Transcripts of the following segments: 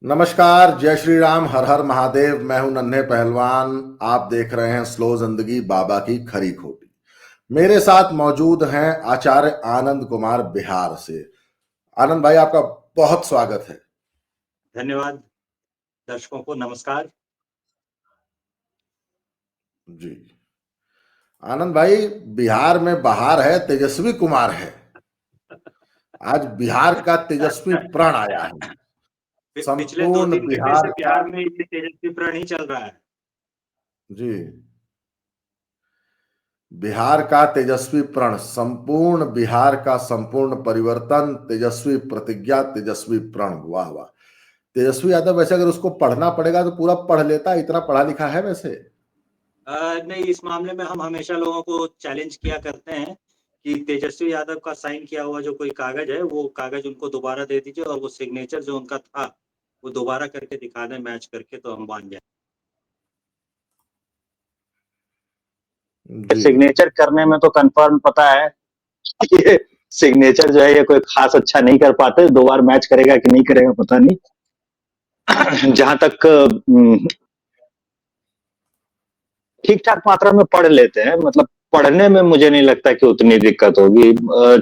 नमस्कार, जय श्री राम, हर हर महादेव। मैं हूं नन्हे पहलवान। आप देख रहे हैं स्लो जिंदगी बाबा की खरी खोटी। मेरे साथ मौजूद हैं आचार्य आनंद कुमार बिहार से। आनंद भाई, आपका बहुत स्वागत है। धन्यवाद। दर्शकों को नमस्कार। जी आनंद भाई, बिहार में बहार है, तेजस्वी कुमार है। आज बिहार का तेजस्वी प्रण आया है। पिछले 2-3 घंटे से बिहार का बिहार में ये तेजस्वी प्रण ही चल रहा है। जी बिहार का तेजस्वी प्रण, संपूर्ण बिहार का संपूर्ण परिवर्तन, तेजस्वी प्रतिज्ञा, तेजस्वी प्रण। वाह वाह। तेजस्वी यादव वैसे अगर उसको पढ़ना पड़ेगा तो पूरा पढ़ लेता, इतना पढ़ा लिखा है वैसे। नहीं, इस मामले में हम हमेशा लोगों को चैलेंज किया करते हैं कि तेजस्वी यादव का साइन किया हुआ जो कोई कागज है, वो कागज उनको दोबारा दे दीजिए और वो सिग्नेचर जो उनका था, वो दोबारा करके दिखा दें मैच करके, तो हम मान जाए। जी सिग्नेचर करने में तो कंफर्म पता है कि सिग्नेचर जो है ये कोई खास अच्छा नहीं कर पाते। 2 बार मैच करेगा कि नहीं करेगा पता नहीं। जहां तक ठीक ठाक मात्रा में पढ़ लेते हैं, मतलब पढ़ने में मुझे नहीं लगता कि उतनी दिक्कत होगी।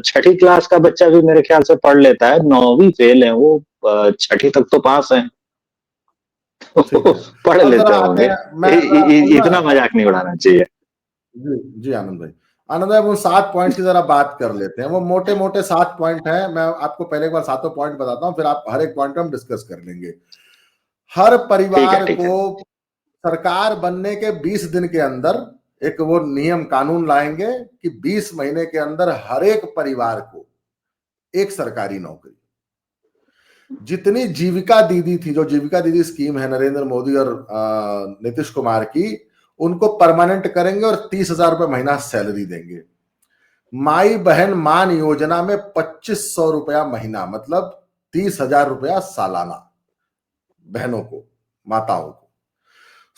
6ठी क्लास का बच्चा भी मेरे ख्याल से पढ़ लेता है। 9वीं फेल है वो, 6ठी तक तो पास है। ठीक है। पढ़ अब जरा लेते आते होंगे। हैं, मैं जरा इतना मजाक नहीं उड़ाना चाहिए। जी जी आनंद भाई। आनंद भाई, वो 7 पॉइंट की जरा बात कर लेते हैं। वो मोटे मोटे 7 पॉइंट हैं। मैं आपको पहले एक बार 7 पॉइंट बताता हूँ, फिर आप हर एक पॉइंट पे हम डिस्कस कर लेंगे। हर परिवार ठीक को है। सरकार बनने के 20 दिन के अंदर एक वो नियम कानून लाएंगे कि 20 महीने के अंदर हर एक परिवार को एक सरकारी नौकरी। जितनी जीविका दीदी थी, जो जीविका दीदी स्कीम है नरेंद्र मोदी और नीतीश कुमार की, उनको परमानेंट करेंगे और 30,000 रुपए महीना सैलरी देंगे। माई बहन मान योजना में 2500 रुपया महीना, मतलब 30,000 रुपया सालाना बहनों को, माताओं को।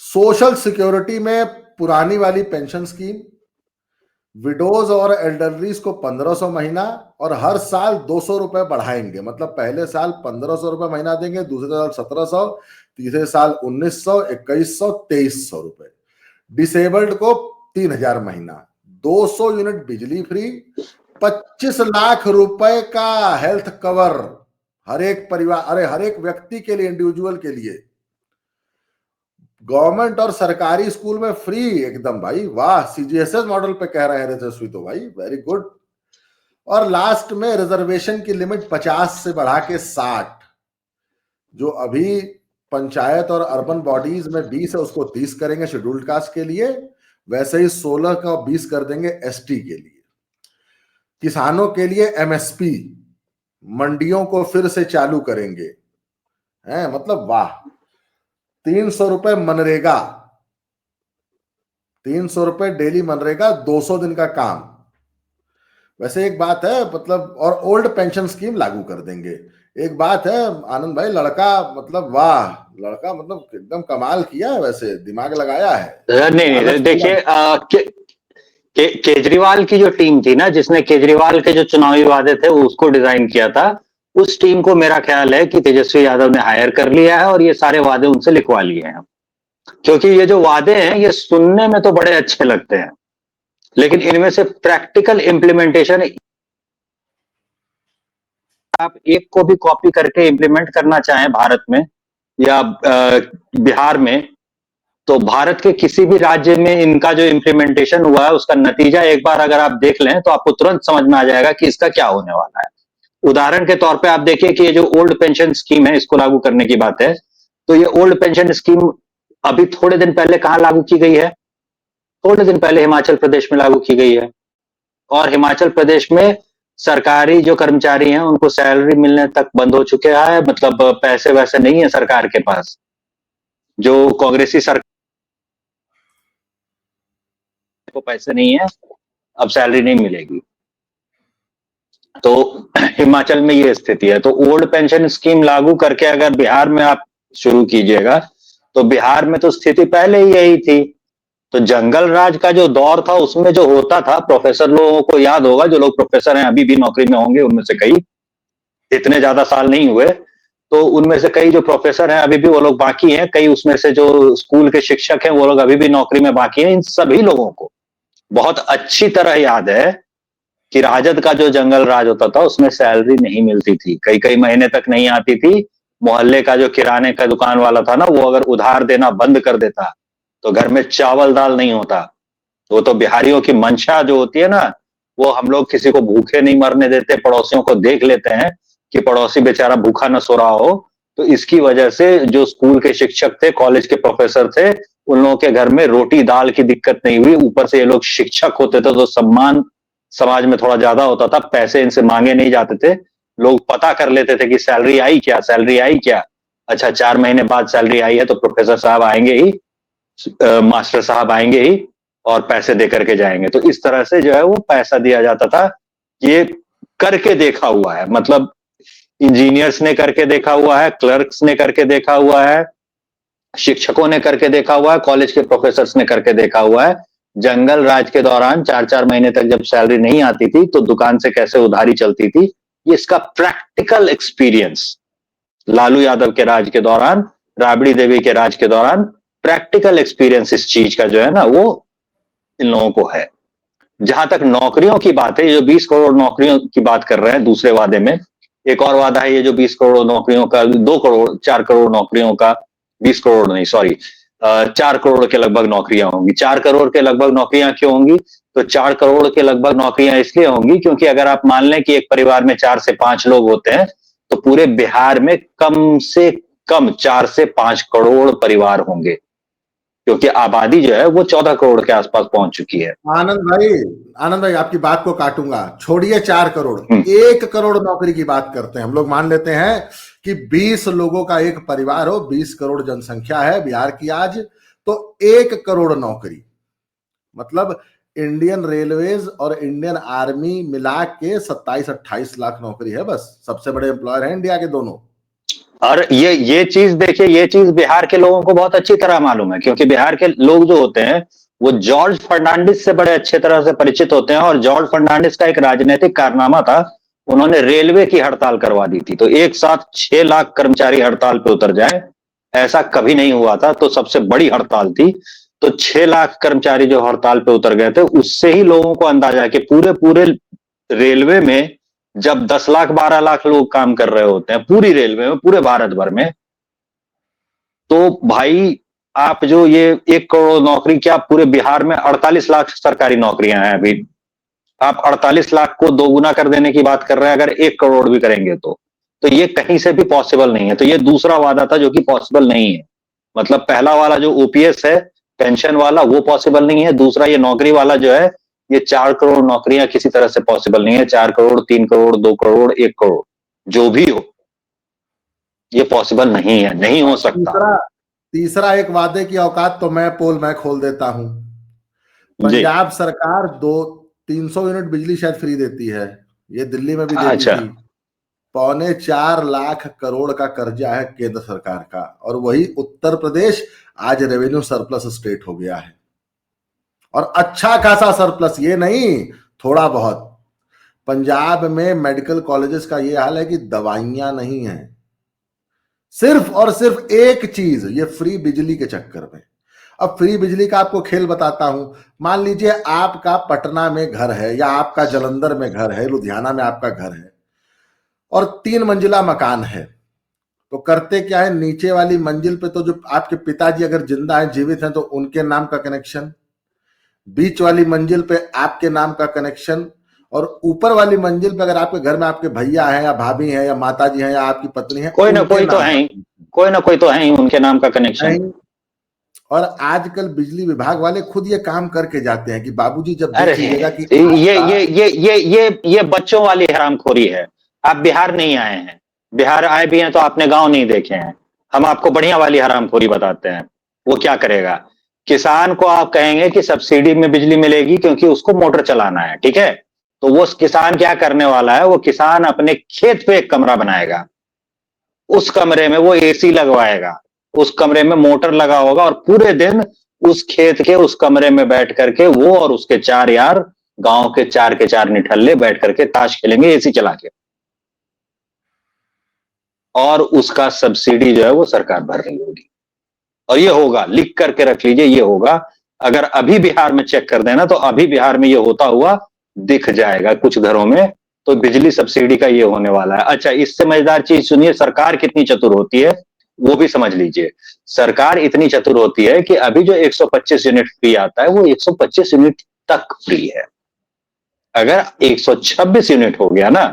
सोशल सिक्योरिटी में पुरानी वाली पेंशन स्कीम, विडोज और एल्डरलीज को 1500 महीना, और हर साल 200 रुपए बढ़ाएंगे। मतलब पहले साल 1500 रुपए महीना देंगे, दूसरे साल 1700, तीसरे साल 1900, 2100, 2300 रुपए। डिसेबल्ड को 3000 महीना, 200 यूनिट बिजली फ्री, 25 लाख रुपए का हेल्थ कवर हर एक परिवार, अरे हर एक व्यक्ति के लिए, इंडिविजुअल के लिए। गवर्नमेंट और सरकारी स्कूल में फ्री एकदम भाई, वाह। सीजीएसएस मॉडल पे कह रहे हैं तेजस्वी तो भाई वेरी गुड। और लास्ट में रिजर्वेशन की लिमिट 50 से बढ़ा के 60। जो अभी पंचायत और अर्बन बॉडीज में 20 है, उसको 30 करेंगे शेड्यूल्ड कास्ट के लिए। वैसे ही 16 का 20 कर देंगे एसटी के लिए। किसानों के लिए एमएसपी, मंडियों को फिर से चालू करेंगे, हैं मतलब वाह। 300 रुपए मनरेगा, 300 रुपए डेली मनरेगा, 200 दिन का काम। वैसे एक बात है, मतलब और ओल्ड पेंशन स्कीम लागू कर देंगे। एक बात है आनंद भाई, लड़का मतलब वाह, लड़का मतलब एकदम कमाल किया है, वैसे दिमाग लगाया है। नहीं, लालच देखिए पूरा। केजरीवाल की जो टीम थी ना, जिसने केजरीवाल के जो चुनावी वादे थे उसको डिजाइन किया था, उस टीम को मेरा ख्याल है कि तेजस्वी यादव ने हायर कर लिया है और ये सारे वादे उनसे लिखवा लिए हैं। क्योंकि ये जो वादे हैं ये सुनने में तो बड़े अच्छे लगते हैं, लेकिन इनमें से प्रैक्टिकल इम्प्लीमेंटेशन, आप एक को भी कॉपी करके इम्प्लीमेंट करना चाहें भारत में या बिहार में, तो भारत के किसी भी राज्य में इनका जो इम्प्लीमेंटेशन हुआ है उसका नतीजा एक बार अगर आप देख लें तो आपको तुरंत समझ में आ जाएगा कि इसका क्या होने वाला है। उदाहरण के तौर पे आप देखिए कि ये जो ओल्ड पेंशन स्कीम है, इसको लागू करने की बात है, तो ये ओल्ड पेंशन स्कीम अभी थोड़े दिन पहले कहां लागू की गई है? थोड़े दिन पहले हिमाचल प्रदेश में लागू की गई है। और हिमाचल प्रदेश में सरकारी जो कर्मचारी हैं उनको सैलरी मिलने तक बंद हो चुके हैं, मतलब पैसे वैसे नहीं है सरकार के पास। जो कांग्रेसी सरकार को पैसे नहीं है, अब सैलरी नहीं मिलेगी। तो हिमाचल में ये स्थिति है। तो ओल्ड पेंशन स्कीम लागू करके अगर बिहार में आप शुरू कीजिएगा, तो बिहार में तो स्थिति पहले ही यही थी। तो जंगल राज का जो दौर था उसमें जो होता था, प्रोफेसर लोगों को याद होगा, जो लोग प्रोफेसर हैं अभी भी नौकरी में होंगे उनमें से कई, इतने ज्यादा साल नहीं हुए, तो उनमें से कई जो प्रोफेसर हैं अभी भी वो लोग बाकी हैं, कई उसमें से जो स्कूल के शिक्षक हैं वो लोग अभी भी नौकरी में बाकी हैं। इन सभी लोगों को बहुत अच्छी तरह याद है कि राजद का जो जंगल राज होता था उसमें सैलरी नहीं मिलती थी, कई कई महीने तक नहीं आती थी। मोहल्ले का जो किराने का दुकान वाला था ना, वो अगर उधार देना बंद कर देता तो घर में चावल दाल नहीं होता। वो तो बिहारियों की मंशा जो होती है ना, वो हम लोग किसी को भूखे नहीं मरने देते, पड़ोसियों को देख लेते हैं कि पड़ोसी बेचारा भूखा न सो रहा हो। तो इसकी वजह से जो स्कूल के शिक्षक थे, कॉलेज के प्रोफेसर थे, उन लोगों के घर में रोटी दाल की दिक्कत नहीं हुई। ऊपर से ये लोग शिक्षक होते थे तो सम्मान समाज में थोड़ा ज्यादा होता था, पैसे इनसे मांगे नहीं जाते थे। लोग पता कर लेते थे कि सैलरी आई क्या, सैलरी आई क्या। अच्छा 4 महीने बाद सैलरी आई है तो प्रोफेसर साहब आएंगे ही, मास्टर साहब आएंगे ही और पैसे दे करके जाएंगे। तो इस तरह से जो है वो पैसा दिया जाता था। ये करके देखा हुआ है, मतलब इंजीनियर्स ने करके देखा हुआ है, क्लर्क्स ने करके देखा हुआ है, शिक्षकों ने करके देखा हुआ है, कॉलेज के प्रोफेसर्स ने करके देखा हुआ है। जंगल राज के दौरान 4-4 महीने तक जब सैलरी नहीं आती थी तो दुकान से कैसे उधारी चलती थी, ये इसका प्रैक्टिकल एक्सपीरियंस लालू यादव के राज के दौरान, राबड़ी देवी के राज के दौरान प्रैक्टिकल एक्सपीरियंस इस चीज का जो है ना वो इन लोगों को है। जहां तक नौकरियों की बात है, ये जो 20 करोड़ नौकरियों की बात कर रहे हैं दूसरे वादे में, एक और वादा है ये जो 20 करोड़ नौकरियों का, 2 करोड़ 4 करोड़ नौकरियों का, 20 करोड़ नहीं सॉरी 4 करोड़ के लगभग नौकरियां होंगी। 4 करोड़ के लगभग नौकरियां क्यों होंगी? तो 4 करोड़ के लगभग नौकरियां इसलिए होंगी क्योंकि अगर आप मान लें कि एक परिवार में 4 से 5 लोग होते हैं तो पूरे बिहार में कम से कम 4 से 5 करोड़ परिवार होंगे, क्योंकि आबादी जो है वो 14 करोड़ के आसपास पहुंच चुकी है। आनंद भाई आपकी बात को काटूंगा, छोड़िए 4 करोड़, 1 करोड़ नौकरी की बात करते हैं। हम लोग मान लेते हैं कि 20 लोगों का एक परिवार हो, 20 करोड़ जनसंख्या है बिहार की आज, तो 1 करोड़ नौकरी, मतलब इंडियन रेलवेज और इंडियन आर्मी मिला के 27-28 लाख नौकरी है बस। सबसे बड़े एम्प्लॉयर हैं इंडिया के दोनों। और ये चीज देखिए, ये चीज बिहार के लोगों को बहुत अच्छी तरह मालूम है, क्योंकि बिहार के लोग जो होते हैं वो जॉर्ज फर्नांडिस से बड़े अच्छे तरह से परिचित होते हैं। और जॉर्ज फर्नांडिस का एक राजनीतिक कारनामा था, उन्होंने रेलवे की हड़ताल करवा दी थी। तो एक साथ 6 लाख कर्मचारी हड़ताल पे उतर जाए, ऐसा कभी नहीं हुआ था। तो सबसे बड़ी हड़ताल थी, तो 6 लाख कर्मचारी जो हड़ताल पे उतर गए थे, उससे ही लोगों को अंदाजा है कि पूरे रेलवे में जब 10 लाख 12 लाख लोग काम कर रहे होते हैं पूरी रेलवे में, पूरे भारत भर में, तो भाई आप जो ये 1 करोड़ नौकरी, क्या पूरे बिहार में 48 लाख सरकारी नौकरियां हैं अभी, आप 48 लाख को दोगुना कर देने की बात कर रहे हैं अगर 1 करोड़ भी करेंगे तो ये कहीं से भी पॉसिबल नहीं है। तो ये दूसरा वादा था जो कि पॉसिबल नहीं है। मतलब पहला वाला जो ओपीएस है पेंशन वाला, वो पॉसिबल नहीं है। दूसरा ये नौकरी वाला जो है, ये 4 करोड़ नौकरियां किसी तरह से पॉसिबल नहीं है। 4 करोड़ 3 करोड़ 2 करोड़ 1 करोड़ जो भी हो, ये पॉसिबल नहीं है, नहीं हो सकता। तीसरा एक वादे की औकात तो मैं खोल देता हूं। पंजाब सरकार 300 यूनिट बिजली शायद फ्री देती है, ये दिल्ली में भी देती थी। 3.25 लाख करोड़ का कर्जा है केंद्र सरकार का, और वही उत्तर प्रदेश आज रेवेन्यू सरप्लस स्टेट हो गया है, और अच्छा खासा सरप्लस, ये नहीं थोड़ा बहुत। पंजाब में मेडिकल कॉलेजेस का ये हाल है कि दवाइयां नहीं है, सिर्फ और सिर्फ एक चीज, ये फ्री बिजली के चक्कर में। अब फ्री बिजली का आपको खेल बताता हूं। मान लीजिए आपका पटना में घर है, या आपका जलंधर में घर है, लुधियाना में आपका घर है, और 3 मंजिला मकान है। तो करते क्या है, नीचे वाली मंजिल पे तो जो आपके पिताजी अगर जिंदा हैं, जीवित हैं, तो उनके नाम का कनेक्शन, बीच वाली मंजिल पे आपके नाम का कनेक्शन, और ऊपर वाली मंजिल पे अगर आपके घर में आपके भैया हैं या भाभी हैं या माताजी हैं या आपकी पत्नी है, कोई ना कोई तो है ही उनके नाम का कनेक्शन। और आजकल बिजली विभाग वाले खुद ये काम करके जाते हैं कि बाबूजी जब देखिएगा कि ये बच्चों वाली हरामखोरी है। आप बिहार नहीं आए हैं, बिहार आए भी हैं तो आपने गांव नहीं देखे हैं। हम आपको बढ़िया वाली हरामखोरी बताते हैं। वो क्या करेगा, किसान को आप कहेंगे कि सब्सिडी में बिजली मिलेगी क्योंकि उसको मोटर चलाना है, ठीक है, तो वो किसान क्या करने वाला है, वो किसान अपने खेत पे एक कमरा बनाएगा, उस कमरे में वो एसी लगवाएगा, उस कमरे में मोटर लगा होगा, और पूरे दिन उस खेत के उस कमरे में बैठ करके वो और उसके 4 यार, गांव के 4 के 4 निठल्ले बैठ करके ताश खेलेंगे एसी चला के। और उसका सब्सिडी जो है वो सरकार भर रही होगी। और ये होगा, लिख करके रख लीजिए, ये होगा। अगर अभी बिहार में चेक कर देना तो अभी बिहार में ये होता हुआ दिख जाएगा कुछ घरों में। तो बिजली सब्सिडी का ये होने वाला है। अच्छा, इससे मजेदार चीज सुनिए, सरकार कितनी चतुर होती है वो भी समझ लीजिए। सरकार इतनी चतुर होती है कि अभी जो 125 यूनिट फ्री आता है वो 125 यूनिट तक फ्री है। अगर 126 यूनिट हो गया ना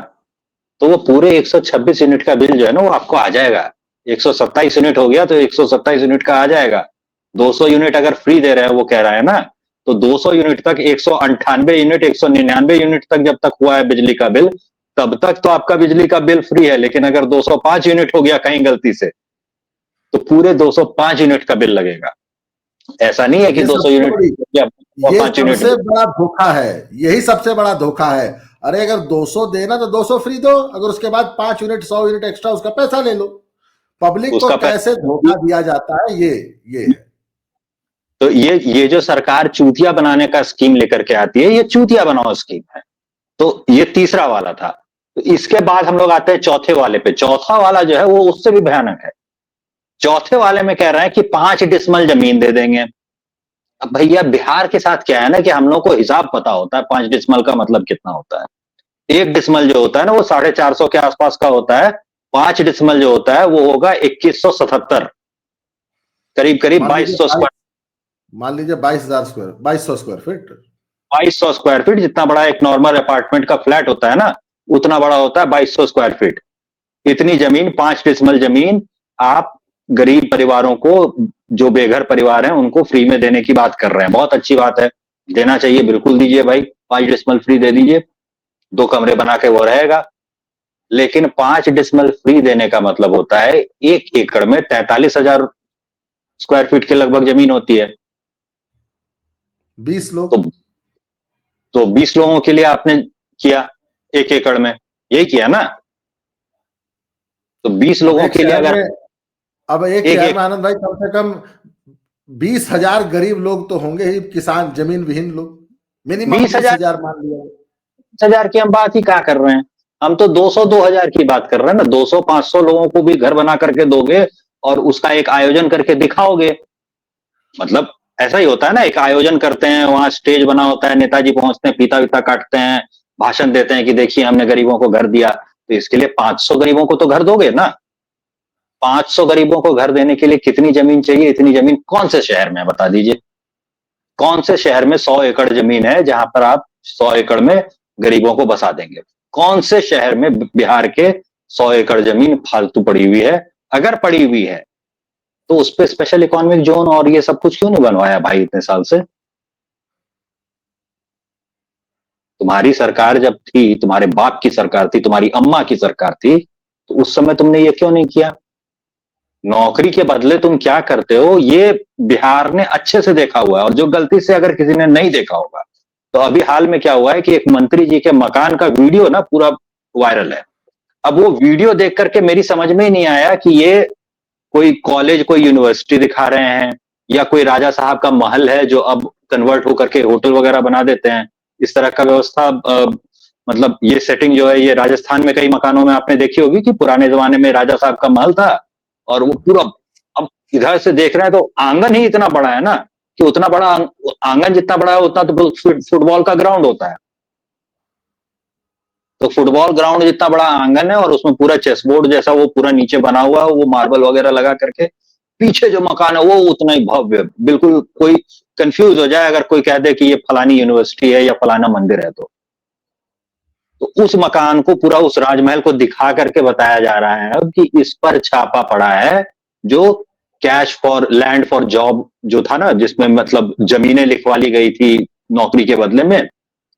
तो वो पूरे 126 यूनिट का बिल जो है ना वो आपको आ जाएगा। 127 यूनिट हो गया तो 127 यूनिट का आ जाएगा। 200 यूनिट अगर फ्री दे रहे हैं वो कह रहा है ना, तो 200 यूनिट तक 198 यूनिट 199 यूनिट तक जब तक हुआ है बिजली का बिल, तब तक तो आपका बिजली का बिल फ्री है। लेकिन अगर 205 यूनिट हो गया कहीं गलती से तो पूरे 205 यूनिट का बिल लगेगा। ऐसा नहीं है कि ये 200 सबसे यूनिट बड़ी- या ये 5 यूनिट। सबसे बड़ा धोखा है, यही सबसे बड़ा धोखा है। अरे अगर 200 देना तो 200 फ्री दो, अगर उसके बाद 5 यूनिट 100 यूनिट एक्स्ट्रा उसका पैसा ले लो। पब्लिक को उसका कैसे धोखा दिया जाता है ये है। तो ये जो सरकार चूतिया बनाने का स्कीम लेकर के आती है, ये चूतिया बनाओ स्कीम है। तो ये तीसरा वाला था। तो इसके बाद हम लोग आते हैं चौथे वाले पे। चौथा वाला जो है वो उससे भी भयानक है। चौथे वाले में कह रहे हैं कि 5 डिसमल जमीन दे देंगे। अब भैया बिहार के साथ क्या है ना कि हम लोग को हिसाब पता होता है 5 डिसमल का मतलब कितना होता है। 1 डिसमल जो होता है ना वो 450 के आसपास का होता है। 5 डिसमल जो होता है वो होगा 2177, करीब करीब 2200 स्क्वायर, मान लीजिए 2200 स्क्वायर फीट। 2200 स्क्वायर फीट जितना बड़ा एक नॉर्मल अपार्टमेंट का फ्लैट होता है ना उतना बड़ा होता है 2200 स्क्वायर फीट। इतनी जमीन 5 डिसमल जमीन आप गरीब परिवारों को, जो बेघर परिवार हैं उनको फ्री में देने की बात कर रहे हैं। बहुत अच्छी बात है, देना चाहिए, बिल्कुल दीजिए भाई। 5 डिसमल फ्री दे दीजिए, 2 कमरे बना के वो रहेगा। लेकिन 5 डिसमल फ्री देने का मतलब होता है 1 एकड़ में 43,000 स्क्वायर फीट के लगभग जमीन होती है। 20 लोग तो 20 लोगों के लिए आपने किया 1 एकड़ में, यही किया ना। तो 20 लोगों के लिए अगर अब एक शहर में आनंद भाई कम से कम 20,000 गरीब लोग तो होंगे ही, किसान जमीन विहीन लोग। मिनिमम 20,000 मान लिया। 20,000 की हम बात ही क्या कर रहे हैं, हम तो 200-2000 की बात कर रहे हैं ना। 200-500 लोगों को भी घर बना करके दोगे और उसका एक आयोजन करके दिखाओगे। मतलब ऐसा ही होता है ना, एक आयोजन करते हैं, वहां स्टेज बना होता है, नेताजी पहुंचते हैं, फीता वीता काटते हैं, भाषण देते हैं कि देखिए हमने गरीबों को घर दिया। तो इसके लिए 500 गरीबों को तो घर दोगे ना। 500 गरीबों को घर देने के लिए कितनी जमीन चाहिए? इतनी जमीन कौन से शहर में, बता दीजिए। कौन से शहर में 100 एकड़ जमीन है जहां पर आप 100 एकड़ में गरीबों को बसा देंगे? कौन से शहर में बिहार के 100 एकड़ जमीन फालतू पड़ी हुई है? अगर पड़ी हुई है तो उस पर स्पेशल इकोनॉमिक जोन और ये सब कुछ क्यों नहीं बनवाया भाई इतने साल से? तुम्हारी सरकार जब थी, तुम्हारे बाप की सरकार थी, तुम्हारी अम्मा की सरकार थी, तो उस समय तुमने ये क्यों नहीं किया? नौकरी के बदले तुम क्या करते हो ये बिहार ने अच्छे से देखा हुआ है। और जो गलती से अगर किसी ने नहीं देखा होगा तो अभी हाल में क्या हुआ है कि एक मंत्री जी के मकान का वीडियो ना पूरा वायरल है। अब वो वीडियो देख करके मेरी समझ में ही नहीं आया कि ये कोई कॉलेज, कोई यूनिवर्सिटी दिखा रहे हैं या कोई राजा साहब का महल है जो अब कन्वर्ट होकर के होटल वगैरह बना देते हैं। इस तरह का व्यवस्था मतलब ये सेटिंग जो है ये राजस्थान में कई मकानों में आपने देखी होगी कि पुराने जमाने में राजा साहब का महल था और वो पूरा, अब इधर से देख रहे हैं तो आंगन ही इतना बड़ा है ना कि उतना बड़ा आंगन जितना बड़ा है उतना तो फुटबॉल का ग्राउंड होता है। तो फुटबॉल ग्राउंड जितना बड़ा आंगन है और उसमें पूरा चेस बोर्ड जैसा वो पूरा नीचे बना हुआ है, वो मार्बल वगैरह लगा करके। पीछे जो मकान है वो उतना ही भव्य, बिल्कुल कोई कंफ्यूज हो जाए अगर कोई कह दे कि ये फलानी यूनिवर्सिटी है या फलाना मंदिर है। तो उस मकान को पूरा, उस राजमहल को दिखा करके बताया जा रहा है कि इस पर छापा पड़ा है। जो cash for land for job जो था ना, जिसमें मतलब जमीनें लिखवा ली गई थी नौकरी के बदले में,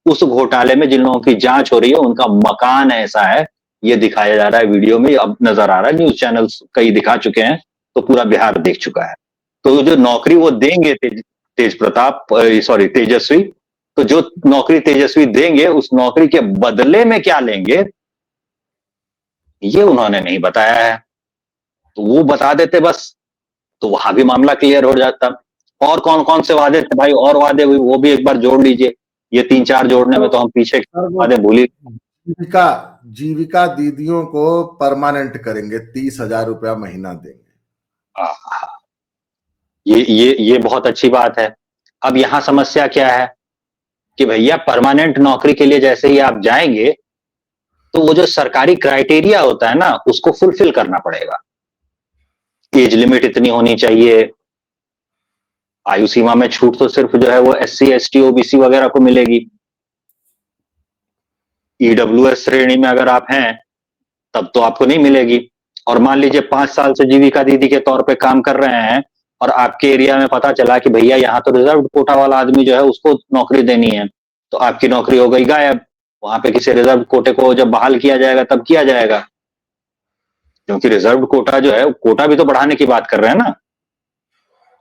उस घोटाले में जिन लोगों की जांच हो रही है उनका मकान ऐसा है, ये दिखाया जा रहा है वीडियो में। अब नजर आ रहा है, न्यूज चैनल्स कई दिखा चुके हैं, तो पूरा बिहार देख चुका है। तो जो नौकरी वो देंगे तेजस्वी, तो जो नौकरी तेजस्वी देंगे उस नौकरी के बदले में क्या लेंगे ये उन्होंने नहीं बताया है। तो वो बता देते बस, तो वहां भी मामला क्लियर हो जाता। और कौन कौन से वादे थे भाई, और वादे वो भी एक बार जोड़ लीजिए। ये 3-4 जोड़ने में तो हम पीछे वादे भूल ही। जीविका जीविका दीदियों को परमानेंट करेंगे, 30,000 रुपया महीना देंगे। ये बहुत अच्छी बात है। अब यहां समस्या क्या है कि भैया परमानेंट नौकरी के लिए जैसे ही आप जाएंगे तो वो जो सरकारी क्राइटेरिया होता है ना उसको फुलफिल करना पड़ेगा। एज लिमिट इतनी होनी चाहिए, आयु सीमा में छूट तो सिर्फ जो है वो SC ST OBC वगैरह को मिलेगी। EWS श्रेणी में अगर आप हैं तब तो आपको नहीं मिलेगी। और मान लीजिए 5 साल से जीविका दीदी के तौर पे काम कर रहे हैं और आपके एरिया में पता चला कि भैया यहाँ तो रिजर्व कोटा वाला आदमी जो है उसको नौकरी देनी है, तो आपकी नौकरी हो गई गायब। वहां पे किसी रिजर्व कोटे को जब बहाल किया जाएगा तब किया जाएगा, क्योंकि रिजर्व कोटा जो है कोटा भी तो बढ़ाने की बात कर रहे हैं ना,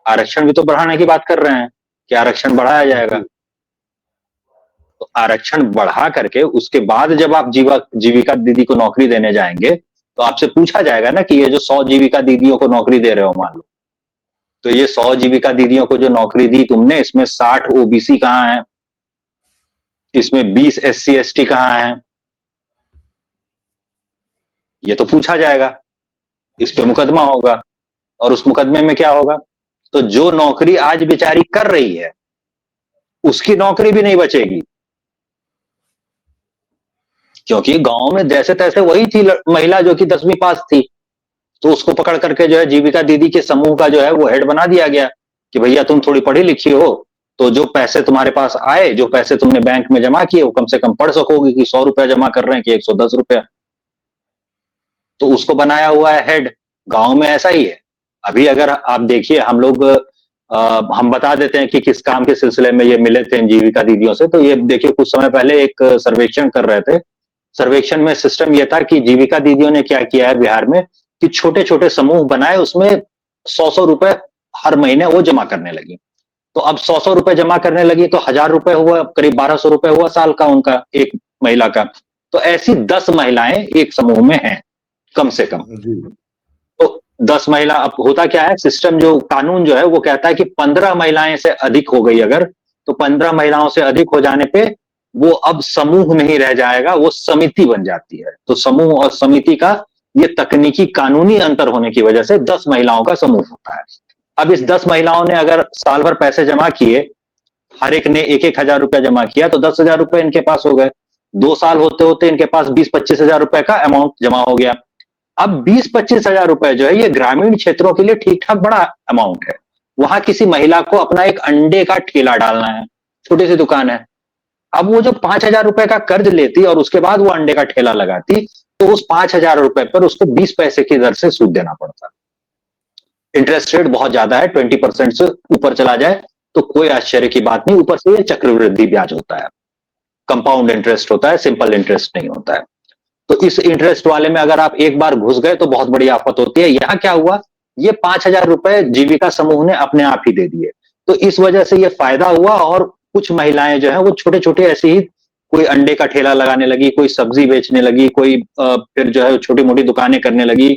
आरक्षण भी तो बढ़ाने की बात कर रहे हैं कि आरक्षण बढ़ाया जाएगा। तो आरक्षण बढ़ा करके उसके बाद जब आप जीविका दीदी को नौकरी देने जाएंगे तो आपसे पूछा जाएगा ना कि ये जो 100 जीविका दीदियों को नौकरी दे रहे हो मान लो, तो ये 100 जीविका दीदियों को जो नौकरी दी तुमने इसमें 60 OBC कहां है, इसमें 20 SC ST कहां है, ये तो पूछा जाएगा। इस पे मुकदमा होगा और उस मुकदमे में क्या होगा, तो जो नौकरी आज बेचारी कर रही है उसकी नौकरी भी नहीं बचेगी, क्योंकि गांव में जैसे तैसे वही थी महिला जो कि 10वीं पास थी, तो उसको पकड़ करके जो है जीविका दीदी के समूह का जो है वो हेड बना दिया गया कि भैया तुम थोड़ी पढ़ी लिखी हो, तो जो पैसे तुम्हारे पास आए, जो पैसे तुमने बैंक में जमा किए वो कम से कम पढ़ सकोगे कि 100 रुपया जमा कर रहे हैं कि 110 रुपया, तो उसको बनाया हुआ है हेड। गांव में ऐसा ही है। अभी अगर आप देखिए हम लोग हम बता देते हैं कि किस काम के सिलसिले में ये मिले थे इन जीविका दीदियों से, तो ये देखिए कुछ समय पहले एक सर्वेक्षण कर रहे थे। सर्वेक्षण में सिस्टम यह था कि जीविका दीदियों ने क्या किया है बिहार में कि छोटे छोटे समूह बनाए, उसमें 100 रुपए हर महीने वो जमा करने लगी। तो अब 100 रुपए जमा करने लगी तो 1000 रुपए हुआ, करीब 1200 रुपए हुआ साल का उनका एक महिला का। तो ऐसी 10 महिलाएं एक समूह में हैं कम से कम। तो 10 महिला, अब होता क्या है सिस्टम जो कानून जो है वो कहता है कि 15 महिलाएं से अधिक हो गई अगर, तो 15 महिलाओं से अधिक हो जाने पे वो अब समूह नहीं रह जाएगा, वो समिति बन जाती है। तो समूह और समिति का ये तकनीकी कानूनी अंतर होने की वजह से 10 महिलाओं का समूह होता है। अब इस 10 महिलाओं ने अगर साल भर पैसे जमा किए, हर एक ने 1-1 हजार रुपया जमा किया, तो 10,000 रुपए इनके पास हो गए। 2 साल होते होते इनके पास 20-25 हजार रुपए का अमाउंट जमा हो गया। अब 20-25 हजार रुपए जो है ये ग्रामीण क्षेत्रों के लिए ठीक ठाक बड़ा अमाउंट है। वहां किसी महिला को अपना एक अंडे का ठेला डालना है, छोटी सी दुकान है। अब वो जो 5,000 रुपए का कर्ज लेती और उसके बाद वो अंडे का ठेला लगाती, तो उस 5,000 रुपए पर उसको 20 पैसे की दर से सूद देना पड़ता। इंटरेस्ट रेट बहुत ज्यादा है, 20% से ऊपर चला जाए तो कोई आश्चर्य की बात नहीं। ऊपर से ये चक्रवृद्धि ब्याज होता है, कंपाउंड इंटरेस्ट होता है, सिंपल इंटरेस्ट नहीं होता है। तो इस इंटरेस्ट वाले में अगर आप एक बार घुस गए तो बहुत बड़ी आफत होती है। यहां क्या हुआ, ये 5,000 रुपए जीविका समूह ने अपने आप ही दे दिए, तो इस वजह से ये फायदा हुआ। और कुछ महिलाएं जो है वो छोटे छोटे ऐसे ही, कोई अंडे का ठेला लगाने लगी, कोई सब्जी बेचने लगी, कोई फिर जो है छोटी मोटी दुकानें करने लगी,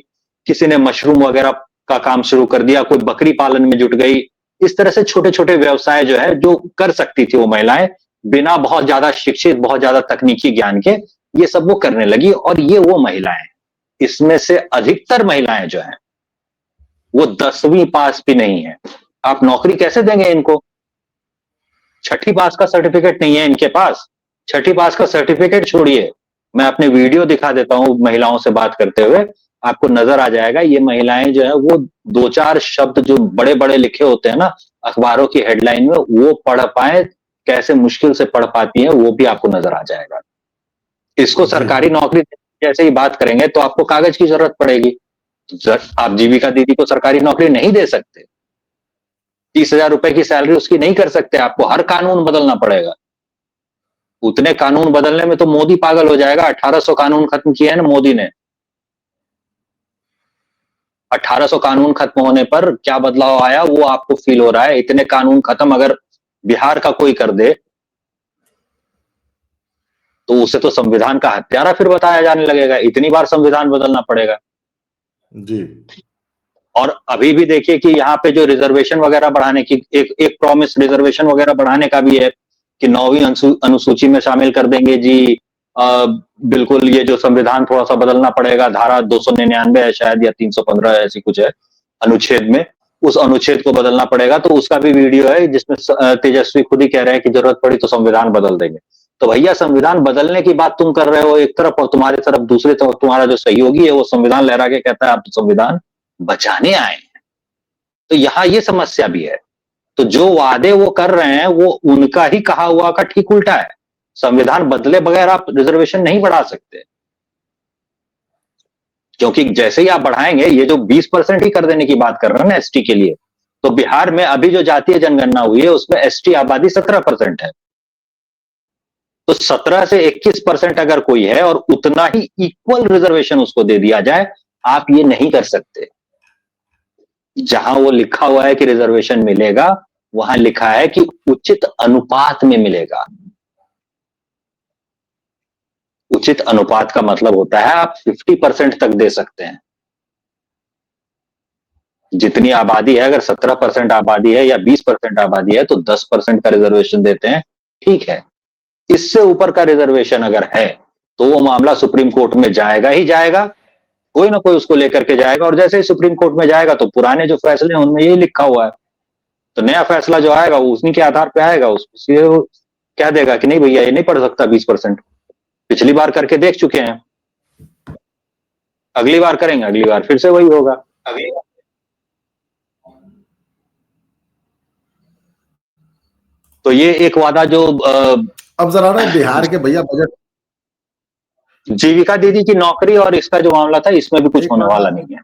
किसी ने मशरूम वगैरह का काम शुरू कर दिया, कोई बकरी पालन में जुट गई। इस तरह से छोटे छोटे व्यवसाय जो है जो कर सकती थी वो महिलाएं बिना बहुत ज्यादा शिक्षित, बहुत ज्यादा तकनीकी ज्ञान के, ये सब वो करने लगी। और ये वो महिलाएं, इसमें से अधिकतर महिलाएं जो हैं वो 10वीं पास भी नहीं है। आप नौकरी कैसे देंगे इनको? 6ठी पास का सर्टिफिकेट नहीं है इनके पास। 6ठी पास का सर्टिफिकेट छोड़िए, मैं अपने वीडियो दिखा देता हूं महिलाओं से बात करते हुए, आपको नजर आ जाएगा। ये महिलाएं जो है वो 2-4 शब्द जो बड़े बड़े लिखे होते हैं ना अखबारों की हेडलाइन में, वो पढ़ पाए, कैसे मुश्किल से पढ़ पाती हैं वो भी आपको नजर आ जाएगा। इसको सरकारी नौकरी जैसे ही बात करेंगे तो आपको कागज की जरूरत पड़ेगी। आप जीविका दीदी को सरकारी नौकरी नहीं दे सकते, 30,000 रुपए की सैलरी उसकी नहीं कर सकते, आपको हर कानून बदलना पड़ेगा। उतने कानून बदलने में तो मोदी पागल हो जाएगा। 1800 कानून खत्म किए हैं ना मोदी ने। 1800 कानून खत्म होने पर क्या बदलाव आया वो आपको फील हो रहा है। इतने कानून खत्म अगर बिहार का कोई कर दे तो उसे तो संविधान का हत्यारा फिर बताया जाने लगेगा। इतनी बार संविधान बदलना पड़ेगा जी। और अभी भी देखिए कि यहाँ पे जो रिजर्वेशन वगैरह बढ़ाने की एक प्रॉमिस रिजर्वेशन वगैरह बढ़ाने का भी है कि 9वीं अनुसूची में शामिल कर देंगे जी, बिल्कुल ये जो संविधान थोड़ा सा बदलना पड़ेगा, धारा 299 है शायद या 315 ऐसी कुछ है अनुच्छेद में, उस अनुच्छेद को बदलना पड़ेगा। तो उसका भी वीडियो है जिसमें तेजस्वी खुद ही कह रहे हैं कि जरूरत पड़ी तो संविधान बदल देंगे। तो भैया संविधान बदलने की बात तुम कर रहे हो एक तरफ, और तुम्हारी तरफ दूसरी तरफ तुम्हारा जो सहयोगी है वो संविधान लहरा के कहता है आप तो संविधान बचाने आए हैं। तो यहाँ ये समस्या भी है। तो जो वादे वो कर रहे हैं वो उनका ही कहा हुआ का ठीक उल्टा है। संविधान बदले बगैर आप रिजर्वेशन नहीं बढ़ा सकते, क्योंकि जैसे ही आप बढ़ाएंगे, ये जो 20% ही कर देने की बात कर रहे हैं ना एसटी के लिए, तो बिहार में अभी जो जातीय जनगणना हुई है उसमें एसटी आबादी 17% है। तो 17 से 21% अगर कोई है और उतना ही इक्वल रिजर्वेशन उसको दे दिया जाए, आप ये नहीं कर सकते। जहां वो लिखा हुआ है कि रिजर्वेशन मिलेगा, वहां लिखा है कि उचित अनुपात में मिलेगा। उचित अनुपात का मतलब होता है आप 50% तक दे सकते हैं। जितनी आबादी है, अगर 17% आबादी है या 20% आबादी है तो 10% का रिजर्वेशन देते हैं, ठीक है। इससे ऊपर का रिजर्वेशन अगर है तो वो मामला सुप्रीम कोर्ट में जाएगा ही जाएगा, कोई ना कोई उसको लेकर के जाएगा, और जैसे ही सुप्रीम कोर्ट में जाएगा तो पुराने जो फैसले हैं उनमें यही लिखा हुआ है। तो नया फैसला जो आएगा वो उसी के आधार पे आएगा, उससे वो क्या देगा कि नहीं भैया ये नहीं पढ़ सकता 20%, पिछली बार करके देख चुके हैं, अगली बार करेंगे, अगली बार फिर से वही होगा। अगली बार तो ये एक वादा जो अब जरा ना बिहार के भैया बजट, जीविका दीदी की नौकरी और इसका जो मामला था इसमें भी कुछ एक होने वादा वाला नहीं है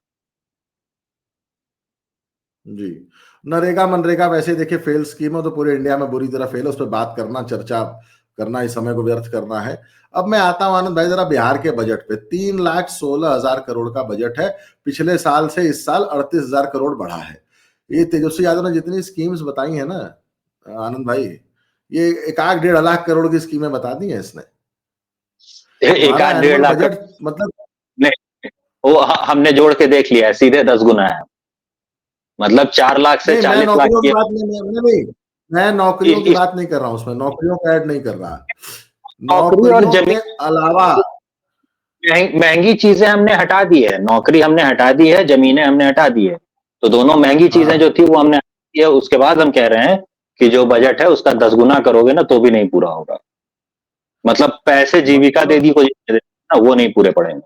जी। नरेगा मनरेगा वैसे देखिए फेल स्कीम है, तो पूरे इंडिया में बुरी तरह फेल है, उस पर बात करना, चर्चा करना, इस समय को व्यर्थ करना है। अब मैं आता हूं आनंद भाई जरा बिहार के बजट पे। 3,16,000 करोड़ का बजट है, पिछले साल से इस साल 38,000 करोड़ बढ़ा है। ये तेजस्वी यादव ने जितनी स्कीम्स बताई है ना आनंद भाई, ये 1,00,000 1,50,000 करोड़ की स्कीमें बता दी है इसने। एक हमारा आध 1.5 एनुअल लाख बजट मतलब नहीं, वो हमने जोड़ के देख लिया है, सीधे 10 गुना है। मतलब 4 लाख से नहीं, मैं 40 लाख नौकरियों की की बात नहीं, मैं नौकरियों की इस बात नहीं कर रहा हूं, उसमें नौकरियों का ऐड नहीं कर रहा। नौकरी और नौकरियों के जमीन, अलावा महंगी चीजें हमने हटा दी है, नौकरी हमने हटा दी है, जमीनें हमने हटा दी है। तो दोनों महंगी चीजें जो हाँ थी वो हमने हटा दी है। उसके बाद हम कह रहे हैं कि जो बजट है उसका 10 गुना करोगे ना तो भी नहीं पूरा होगा। मतलब पैसे जीविका मतलब दीदी को जितने देते हैं ना वो नहीं पूरे पड़ेंगे।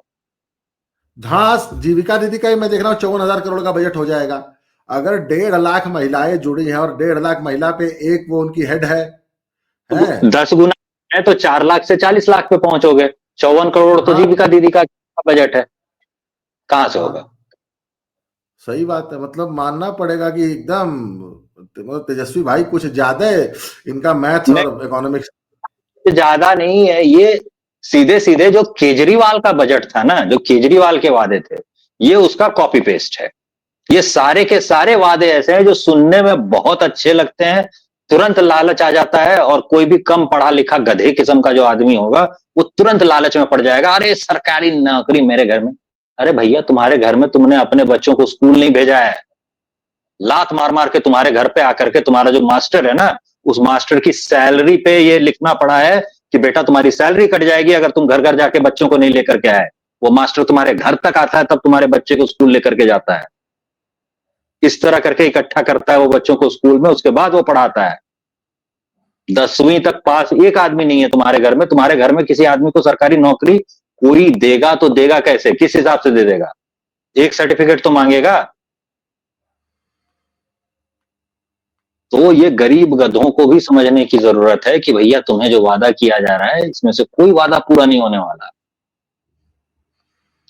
हाँ, जीविका दीदी का ही मैं देख रहा हूँ 54,000 करोड़ का बजट हो जाएगा। अगर 1.5 लाख महिलाएं जुड़ी हैं और 1.5 लाख महिला पे एक वो उनकी हेड है, हैं? 10 गुना है तो 4 लाख से 40 लाख पे पहुंचोगे। 54 करोड़ तो हाँ जीविका दीदी का बजट है, कहां से होगा? हाँ, सही बात है। मतलब मानना पड़ेगा कि एकदम मतलब तेजस्वी भाई कुछ ज्यादा इनका मैथ्स और इकोनॉमिक्स। ज्यादा नहीं है ये, सीधे सीधे जो केजरीवाल का बजट था ना, जो केजरीवाल के वादे थे, ये उसका कॉपी पेस्ट है। ये सारे के सारे वादे ऐसे हैं जो सुनने में बहुत अच्छे लगते हैं, तुरंत लालच आ जाता है, और कोई भी कम पढ़ा लिखा गधे किस्म का जो आदमी होगा वो तुरंत लालच में पड़ जाएगा, अरे सरकारी नौकरी मेरे घर में। अरे भैया तुम्हारे घर में तुमने अपने बच्चों को स्कूल नहीं भेजा है, लात मार मार के तुम्हारे घर पे आकर के तुम्हारा जो मास्टर है ना, उस मास्टर की सैलरी पे ये लिखना पड़ा है कि बेटा तुम्हारी सैलरी कट जाएगी अगर तुम घर घर जाके बच्चों को नहीं लेकर के आए। वो मास्टर तुम्हारे घर तक आता है तब तुम्हारे बच्चे को स्कूल लेकर के जाता है। इस तरह करके इकट्ठा करता है वो बच्चों को स्कूल में, उसके बाद वो पढ़ाता है। 10वीं तक पास एक आदमी नहीं है तुम्हारे घर में, तुम्हारे घर में किसी आदमी को सरकारी नौकरी कोई देगा तो देगा कैसे, किस हिसाब से दे देगा? एक सर्टिफिकेट तो मांगेगा। तो ये गरीब गधों को भी समझने की जरूरत है कि भैया तुम्हें जो वादा किया जा रहा है इसमें से कोई वादा पूरा नहीं होने वाला।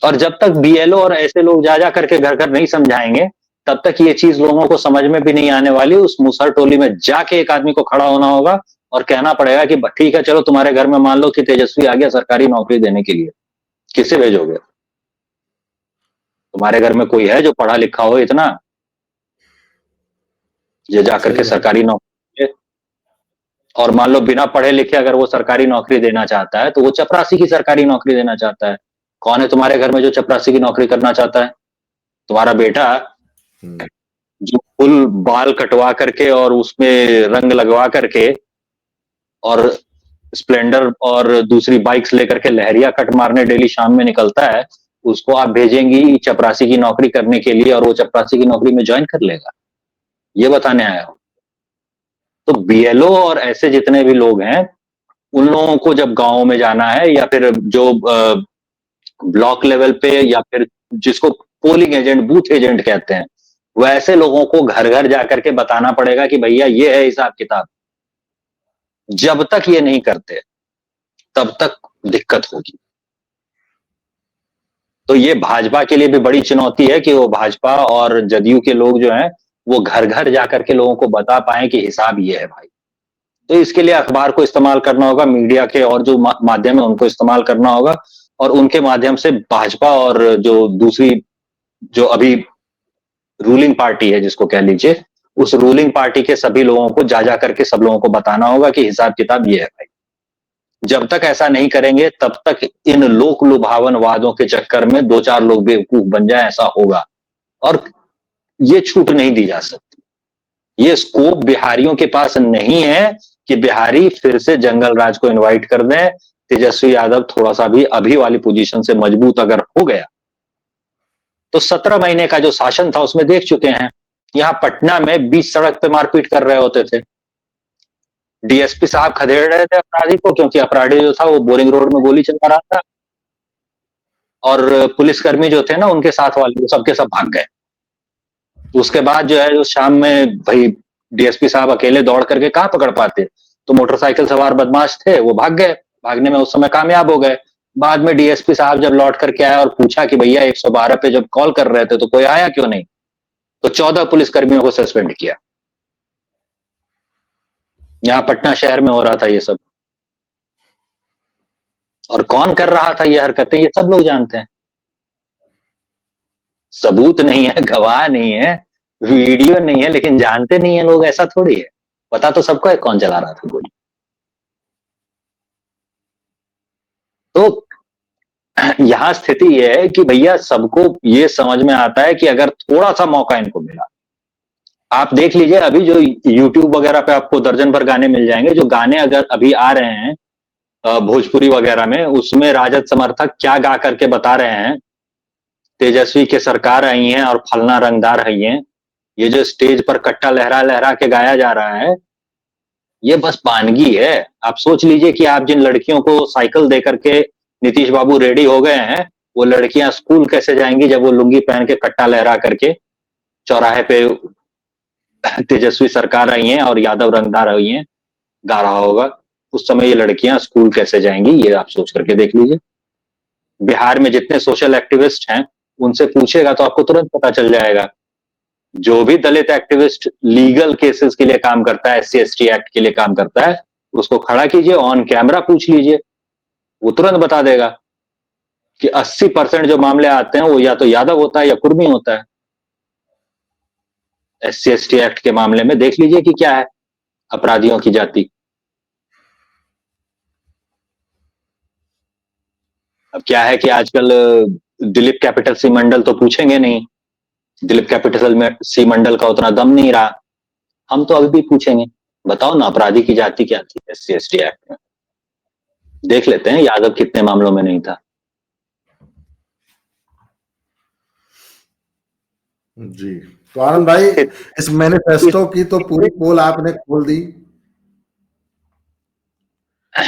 और जब तक बीएलओ और ऐसे लोग जा जा करके घर घर नहीं समझाएंगे तब तक ये चीज लोगों को समझ में भी नहीं आने वाली। उस मुसहर टोली में जाके एक आदमी को खड़ा होना होगा और कहना पड़ेगा कि ठीक है चलो तुम्हारे घर में मान लो कि तेजस्वी आ गया सरकारी नौकरी देने के लिए, किसे भेजोगे? तुम्हारे घर में कोई है जो पढ़ा लिखा हो इतना, ये जाकर सही के बात। सरकारी नौकरी दे? और मान लो बिना पढ़े लिखे अगर वो सरकारी नौकरी देना चाहता है तो वो चपरासी की सरकारी नौकरी देना चाहता है। कौन है तुम्हारे घर में जो चपरासी की नौकरी करना चाहता है? तुम्हारा बेटा जो फुल बाल कटवा करके और उसमें रंग लगवा करके और स्प्लेंडर और दूसरी बाइक्स लेकर के लहरिया कट मारने डेली शाम में निकलता है, उसको आप भेजेंगी चपरासी की नौकरी करने के लिए और वो चपरासी की नौकरी में ज्वाइन कर लेगा? ये बताने आया हूं। तो बीएलओ और ऐसे जितने भी लोग हैं, उन लोगों को जब गांव में जाना है या फिर जो ब्लॉक लेवल पे या फिर जिसको पोलिंग एजेंट, बूथ एजेंट कहते हैं, वैसे लोगों को घर घर जाकर के बताना पड़ेगा कि भैया ये है हिसाब किताब। जब तक ये नहीं करते तब तक दिक्कत होगी। तो ये भाजपा के लिए भी बड़ी चुनौती है कि वो भाजपा और जदयू के लोग जो हैं वो घर घर जाकर के लोगों को बता पाए कि हिसाब ये है भाई। तो इसके लिए अखबार को इस्तेमाल करना होगा, मीडिया के और जो माध्यम है उनको इस्तेमाल करना होगा और उनके माध्यम से भाजपा और जो दूसरी जो अभी रूलिंग पार्टी है जिसको कह लीजिए, उस रूलिंग पार्टी के सभी लोगों को जा करके सब लोगों को बताना होगा कि हिसाब किताब ये है भाई। जब तक ऐसा नहीं करेंगे तब तक इन लोक लुभावन वादों के चक्कर में दो चार लोग बेवकूफ बन जाए, ऐसा होगा और ये छूट नहीं दी जा सकती। ये स्कोप बिहारियों के पास नहीं है कि बिहारी फिर से जंगल राज को इनवाइट कर दें। तेजस्वी यादव थोड़ा सा भी अभी वाली पोजीशन से मजबूत अगर हो गया तो 17 महीने का जो शासन था उसमें देख चुके हैं। यहां पटना में 20 सड़क पे मारपीट कर रहे होते थे, डीएसपी साहब खदेड़ रहे थे अपराधी को, क्योंकि अपराधी जो था वो बोरिंग रोड में गोली चला रहा था और पुलिसकर्मी जो थे ना उनके साथ वाले वो सबके सब भाग गए। उसके बाद जो है जो शाम में भाई डीएसपी साहब अकेले दौड़ करके कहां पकड़ पाते, तो मोटरसाइकिल सवार बदमाश थे वो भाग गए, भागने में उस समय कामयाब हो गए। बाद में डीएसपी साहब जब लौट करके आए और पूछा कि भैया 112 पे जब कॉल कर रहे थे तो कोई आया क्यों नहीं, तो 14 पुलिसकर्मियों को सस्पेंड किया। यहां पटना शहर में हो रहा था ये सब, और कौन कर रहा था ये हरकतें ये सब लोग जानते हैं। सबूत नहीं है, गवाह नहीं है, वीडियो नहीं है, लेकिन जानते नहीं है लोग, ऐसा थोड़ी है। पता तो सबको है कौन चला रहा था गोली। तो यहां स्थिति यह है कि भैया सबको ये समझ में आता है कि अगर थोड़ा सा मौका इनको मिला, आप देख लीजिए अभी जो यूट्यूब वगैरह पे आपको दर्जन भर गाने मिल जाएंगे, जो गाने अगर अभी आ रहे हैं भोजपुरी वगैरह में, उसमें राजद समर्थक क्या गा करके बता रहे हैं, तेजस्वी के सरकार आई है और फलना रंगदार है ये जो स्टेज पर कट्टा लहरा लहरा के गाया जा रहा है ये बस वानगी है। आप सोच लीजिए कि आप जिन लड़कियों को साइकिल दे करके नीतीश बाबू रेडी हो गए हैं, वो लड़कियां स्कूल कैसे जाएंगी जब वो लुंगी पहन के कट्टा लहरा करके चौराहे पे तेजस्वी सरकार आई है और यादव रंगदार आई है गा रहा होगा, उस समय ये लड़कियां स्कूल कैसे जाएंगी, ये आप सोच करके देख लीजिए। बिहार में जितने सोशल एक्टिविस्ट हैं उनसे पूछेगा तो आपको तुरंत पता चल जाएगा। जो भी दलित एक्टिविस्ट लीगल केसेस के लिए काम करता है, SC/ST एक्ट के लिए काम करता है, उसको खड़ा कीजिए, ऑन कैमरा पूछ लीजिए, वो तुरंत बता देगा कि 80% जो मामले आते हैं वो या तो यादव होता है या कुर्मी होता है। SC/ST एक्ट के मामले में देख लीजिए कि क्या है अपराधियों की जाति। अब क्या है कि आजकल दिलीप कैपिटल सी मंडल तो पूछेंगे नहीं, दिलीप कैपिटल में सी मंडल का उतना दम नहीं रहा, हम तो अभी भी पूछेंगे बताओ ना अपराधी की जाति क्या थी SC/ST एक्ट में। देख लेते हैं यादव कितने मामलों में नहीं था। जी, तो आनंद भाई इस मैनिफेस्टो की तो पूरी पोल आपने खोल दी।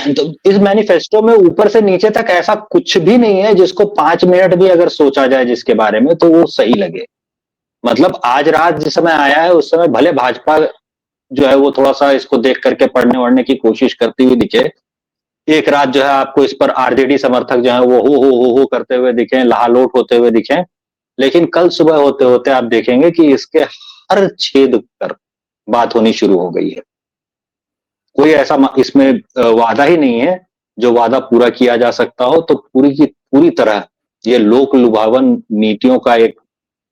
तो इस मैनिफेस्टो में ऊपर से नीचे तक ऐसा कुछ भी नहीं है जिसको 5 मिनट भी अगर सोचा जाए जिसके बारे में तो वो सही लगे। मतलब आज रात जिस समय आया है उस समय भले भाजपा जो है वो थोड़ा सा इसको देख करके पढ़ने वढ़ने की कोशिश करती हुई दिखे, एक रात जो है आपको इस पर आरजेडी समर्थक जो है वो हो करते हुए दिखे, लहालोट होते हुए दिखे, लेकिन कल सुबह होते होते आप देखेंगे कि इसके हर छेद पर बात होनी शुरू हो गई है। कोई ऐसा इसमें वादा ही नहीं है जो वादा पूरा किया जा सकता हो। तो पूरी की पूरी तरह ये लोक लुभावन नीतियों का एक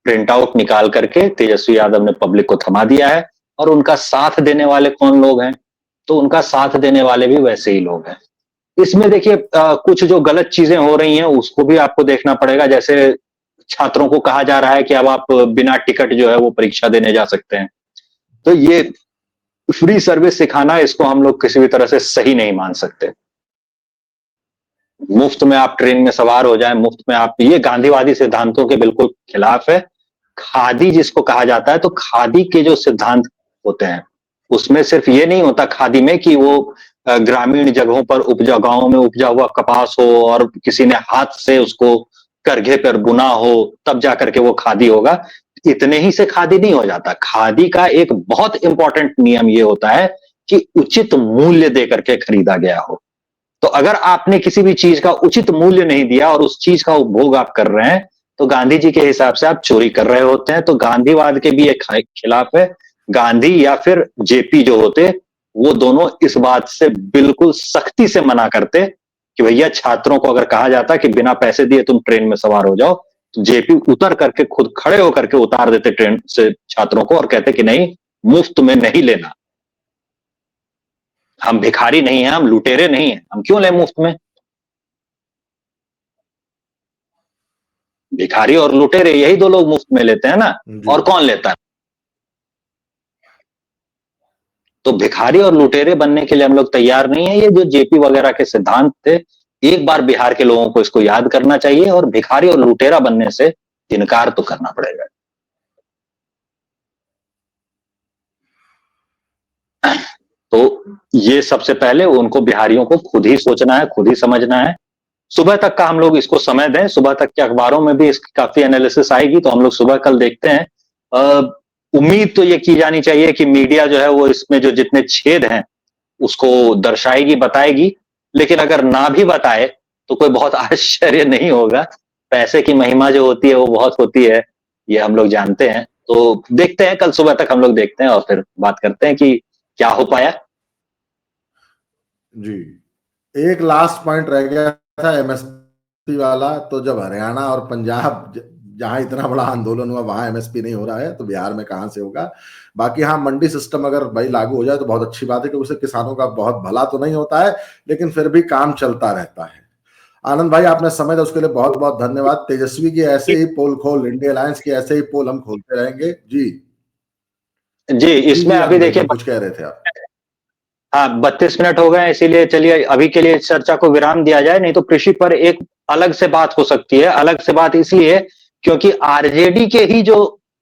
प्रिंट आउट निकाल करके तेजस्वी यादव ने पब्लिक को थमा दिया है। और उनका साथ देने वाले कौन लोग हैं, तो उनका साथ देने वाले भी वैसे ही लोग हैं। इसमें देखिए कुछ जो गलत चीजें हो रही हैं उसको भी आपको देखना पड़ेगा। जैसे छात्रों को कहा जा रहा है कि अब आप बिना टिकट जो है वो परीक्षा देने जा सकते हैं, तो ये फ्री सर्विस सिखाना, इसको हम लोग किसी भी तरह से सही नहीं मान सकते। मुफ्त में आप ट्रेन में सवार हो जाएं, मुफ्त में आप, ये गांधीवादी सिद्धांतों के बिल्कुल खिलाफ है। खादी जिसको कहा जाता है, तो खादी के जो सिद्धांत होते हैं उसमें सिर्फ ये नहीं होता खादी में कि वो ग्रामीण जगहों पर उपजा, गांवों में उपजा हुआ कपास हो और किसी ने हाथ से उसको करघे पर बुना हो तब जाकर के वो खादी होगा। इतने ही से खादी नहीं हो जाता। खादी का एक बहुत इंपॉर्टेंट नियम ये होता है कि उचित मूल्य देकर के खरीदा गया हो। तो अगर आपने किसी भी चीज का उचित मूल्य नहीं दिया और उस चीज का उपभोग आप कर रहे हैं, तो गांधी जी के हिसाब से आप चोरी कर रहे होते हैं। तो गांधीवाद के भी एक खिलाफ है। गांधी या फिर जेपी जो होते, वो दोनों इस बात से बिल्कुल सख्ती से मना करते कि भैया छात्रों को अगर कहा जाता कि बिना पैसे दिए तुम ट्रेन में सवार हो जाओ, तो जेपी उतर करके खुद खड़े होकर के उतार देते ट्रेन से छात्रों को और कहते कि नहीं, मुफ्त में नहीं लेना। हम भिखारी नहीं हैं, हम लुटेरे नहीं हैं, हम क्यों लें मुफ्त में। भिखारी और लुटेरे यही दो लोग मुफ्त में लेते हैं ना, और कौन लेता है। तो भिखारी और लुटेरे बनने के लिए हम लोग तैयार नहीं है। ये जो जेपी वगैरह के सिद्धांत थे, एक बार बिहार के लोगों को इसको याद करना चाहिए और भिखारी और लुटेरा बनने से इनकार तो करना पड़ेगा। तो ये सबसे पहले उनको, बिहारियों को खुद ही सोचना है, खुद ही समझना है। सुबह तक का हम लोग इसको समय दें, सुबह तक के अखबारों में भी इसकी काफी एनालिसिस आएगी, तो हम लोग सुबह कल देखते हैं। उम्मीद तो ये की जानी चाहिए कि मीडिया जो है वो इसमें जो जितने छेद हैं उसको दर्शाएगी, बताएगी। लेकिन अगर ना भी बताए तो कोई बहुत आश्चर्य नहीं होगा। पैसे की महिमा जो होती है वो बहुत होती है, ये हम लोग जानते हैं। तो देखते हैं, कल सुबह तक हम लोग देखते हैं और फिर बात करते हैं कि क्या हो पाया। जी, एक लास्ट पॉइंट रह गया था एमएसपी वाला। तो जब हरियाणा और पंजाब, जहां इतना बड़ा आंदोलन हुआ, वहां एमएसपी नहीं हो रहा है, तो बिहार में कहां से होगा। बाकी हाँ, मंडी सिस्टम अगर भाई लागू हो जाए तो बहुत अच्छी बात है, कि उससे किसानों का बहुत भला तो नहीं होता है, लेकिन फिर भी काम चलता रहता है। आनंद भाई, आपने समय दिया उसके लिए बहुत बहुत धन्यवाद। तेजस्वी की ऐसे ही पोल खोल, इंडिया अलायंस की ऐसे ही पोल हम खोलते रहेंगे। जी जी, इसमें अभी देखिए, कुछ कह रहे थे आप। हाँ, 32 मिनट हो गए, इसीलिए चलिए अभी के लिए इस चर्चा को विराम दिया जाए। नहीं तो कृषि पर एक अलग से बात हो सकती है। अलग से बात इसलिए क्योंकि आरजेडी के ही जो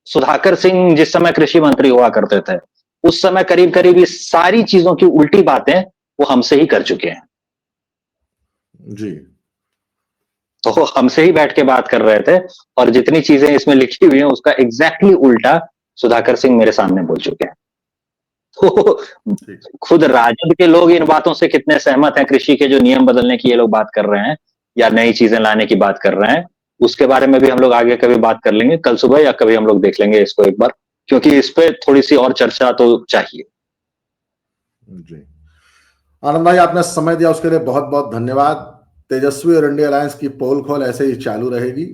सुधाकर सिंह जिस समय कृषि मंत्री हुआ करते थे, उस समय करीब करीब इस सारी चीजों की उल्टी बातें वो हमसे ही कर चुके हैं। जी, तो हमसे ही बैठ के बात कर रहे थे और जितनी चीजें इसमें लिखी हुई हैं उसका एग्जैक्टली उल्टा सुधाकर सिंह मेरे सामने बोल चुके हैं। तो खुद राजद के लोग इन बातों से कितने सहमत हैं, कृषि के जो नियम बदलने की ये लोग बात कर रहे हैं या नई चीजें लाने की बात कर रहे हैं, उसके बारे में भी हम लोग आगे कभी बात कर लेंगे, कल सुबह या कभी हम लोग देख लेंगे इसको एक बार, क्योंकि इस पे थोड़ी सी और चर्चा तो चाहिए। जी आनंद भाई, आपने समय दिया उसके लिए बहुत बहुत धन्यवाद। तेजस्वी और इंडिया अलायंस की पोल खोल ऐसे ही चालू रहेगी।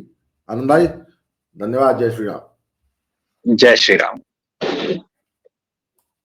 आनंद भाई, धन्यवाद। जय श्री राम। जय श्री राम।